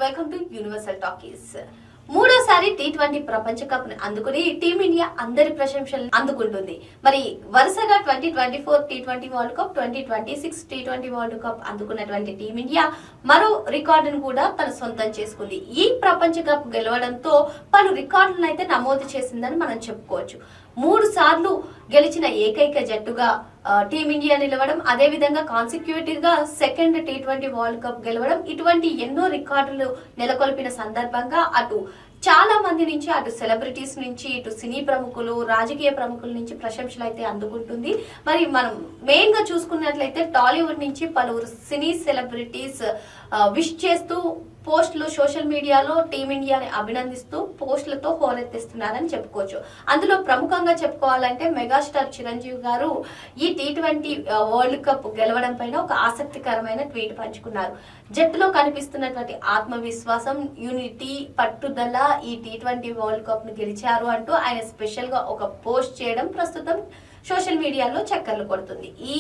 Welcome to universal talkies. మూడోసారి టీ20 ప్రపంచ కప్ ని అందుకుని టీమిండియా అందరి ప్రశంసలు అందుకుంటుంది. మరి వరుసగా 2024 టీ20 వరల్డ్ కప్, 2026 టీ20 వరల్డ్ కప్ అందుకున్నటువంటి టీమిండియా మరో రికార్డును కూడా తన సొంతం చేసుకుంది. ఈ ప్రపంచ కప్ గెలవడంతో పలు రికార్డులను అయితే నమోదు చేసిందని మనం చెప్పుకోవచ్చు. 3 సార్లు గెలిచిన ఏకైక జట్టుగా టీమిండియా నిలవడం, అదే విధంగా కాన్సిక్యూటివ్ గా సెకండ్ టీ20 వరల్డ్ కప్ గెలవడం, ఇటువంటి ఎన్నో రికార్డులు నెలకొల్పిన సందర్భంగా అటు చాలా మంది నుంచి, అటు సెలబ్రిటీస్ నుంచి, ఇటు సినీ ప్రముఖులు, రాజకీయ ప్రముఖుల నుంచి ప్రశంసలు అయితే అందుకుంటుంది. మరి మనం మెయిన్ గా చూసుకున్నట్లయితే టాలీవుడ్ నుంచి పలువురు సినీ సెలబ్రిటీస్ విష్ చేస్తూ పోస్టులు సోషల్ మీడియాలో టీమిండియాని అభినందిస్తూ పోస్టులతో హోరెత్తిస్తున్నారని చెప్పుకోవచ్చు. అందులో ప్రముఖంగా చెప్పుకోవాలంటే మెగాస్టార్ చిరంజీవి గారు ఈ టీ20 వరల్డ్ కప్ గెలవడం పైన ఒక ఆసక్తికరమైన ట్వీట్ పంచుకున్నారు. జట్టులో కనిపిస్తున్నటువంటి ఆత్మవిశ్వాసం, యూనిటీ, పట్టుదల ఈ టీ20 వరల్డ్ కప్ ను గెలిచారు అంటూ ఆయన స్పెషల్ గా ఒక పోస్ట్ చేయడం ప్రస్తుతం సోషల్ మీడియాలో చక్కర్లు కొడుతుంది. ఈ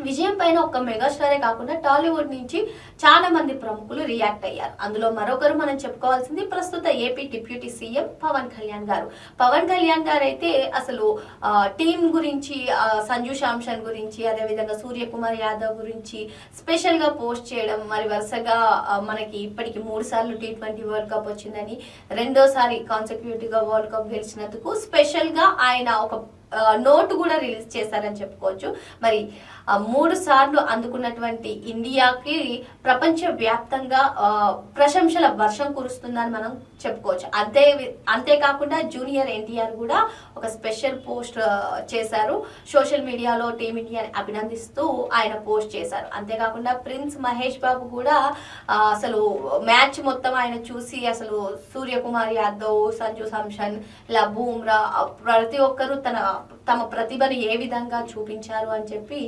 విజయం పైన ఒక్క మెగాస్టారే కాకుండా టాలీవుడ్ నుంచి చాలా మంది ప్రముఖులు రియాక్ట్ అయ్యారు. అందులో మరొకరు మనం చెప్పుకోవాల్సింది ప్రస్తుత AP deputy CM Pawan Kalyan garu. Pawan Kalyan గారు అయితే అసలు టీం గురించి, సంజు శాంసన్ గురించి, అదేవిధంగా సూర్యకుమార్ యాదవ్ గురించి స్పెషల్ గా పోస్ట్ చేయడం, మరి వరుసగా మనకి ఇప్పటికి 3 సార్లు టీ20 వరల్డ్ కప్ వచ్చిందని, రెండోసారి కాన్సిక్యూటివ్ గా వరల్డ్ కప్ గెలిచినందుకు స్పెషల్ గా ఆయన ఒక నోటు కూడా రిలీజ్ చేశారని చెప్పుకోవచ్చు. మరి 3 సార్లు అందుకున్నటువంటి ఇండియాకి ప్రపంచ వ్యాప్తంగా ప్రశంసల వర్షం కురుస్తుందని మనం చెప్పుకోవచ్చు. అంతేకాకుండా జూనియర్ ఎన్టీఆర్ కూడా ఒక స్పెషల్ పోస్ట్ చేశారు. సోషల్ మీడియాలో టీమిండియాని అభినందిస్తూ ఆయన పోస్ట్ చేశారు. అంతేకాకుండా ప్రిన్స్ మహేష్ బాబు కూడా అసలు మ్యాచ్ మొత్తం ఆయన చూసి అసలు సూర్యకుమార్ యాదవ్, సంజు శాంసన్, ఇలా బూమ్రా ప్రతి ఒక్కరూ తమ ప్రతిభను ఏ విధంగా చూపించారు అని చెప్పి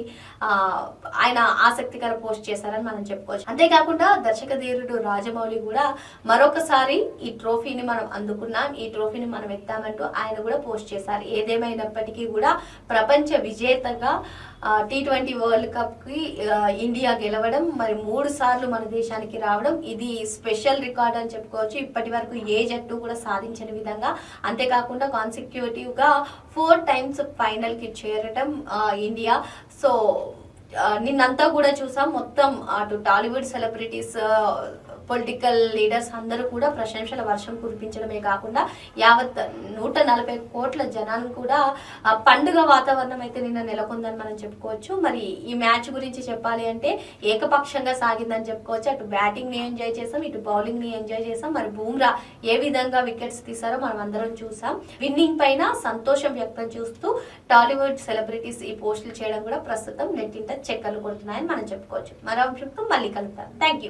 ఆయన ఆసక్తికర పోస్ట్ చేశారని మనం చెప్పుకోవచ్చు. అంతేకాకుండా దర్శక ధీరుడు రాజమౌళి కూడా మరొకసారి ఈ ట్రోఫీని మనం అందుకున్నాం, ఈ ట్రోఫీని మనం ఎత్తామంటూ ఆయన కూడా పోస్ట్ చేశారు. ఏదేమైనప్పటికీ కూడా ప్రపంచ విజేతగా టీ20 వరల్డ్ కప్ కి ఇండియా గెలవడం, మరి 3 సార్లు మన దేశానికి రావడం, ఇది స్పెషల్ రికార్డ్ అని చెప్పుకోవచ్చు. ఇప్పటి వరకు ఏ జట్టు కూడా సాధించని విధంగా. అంతేకాకుండా కాన్సిక్యూటివ్ గా 4 టైమ్స్ ఫైనల్ కి చేరటం ఇండియా. సో నిన్నంతా కూడా చూసాం. మొత్తం అటు టాలీవుడ్ సెలబ్రిటీస్, పొలిటికల్ లీడర్స్ అందరూ కూడా ప్రశంసల వర్షం కురిపించడమే కాకుండా యావత్ 140 కోట్ల జనాలు కూడా పండుగ వాతావరణం అయితే నిన్న నెలకొందని మనం చెప్పుకోవచ్చు. మరి ఈ మ్యాచ్ గురించి చెప్పాలి అంటే ఏకపక్షంగా సాగిందని చెప్పుకోవచ్చు. అటు బ్యాటింగ్ ని ఎంజాయ్ చేసాం, ఇటు బౌలింగ్ ని ఎంజాయ్ చేసాం. మరి బూమ్రా ఏ విధంగా వికెట్స్ తీసారో మనం అందరం చూసాం. విన్నింగ్ పైన సంతోషం వ్యక్తం చేస్తూ టాలీవుడ్ సెలబ్రిటీస్ ఈ పోస్టులు చేయడం కూడా ప్రస్తుతం నెట్టింట చెక్కలు కొడుతున్నాయని మనం చెప్పుకోవచ్చు. మరో అంశంతో మళ్ళీ కలుద్దాం. Thank you.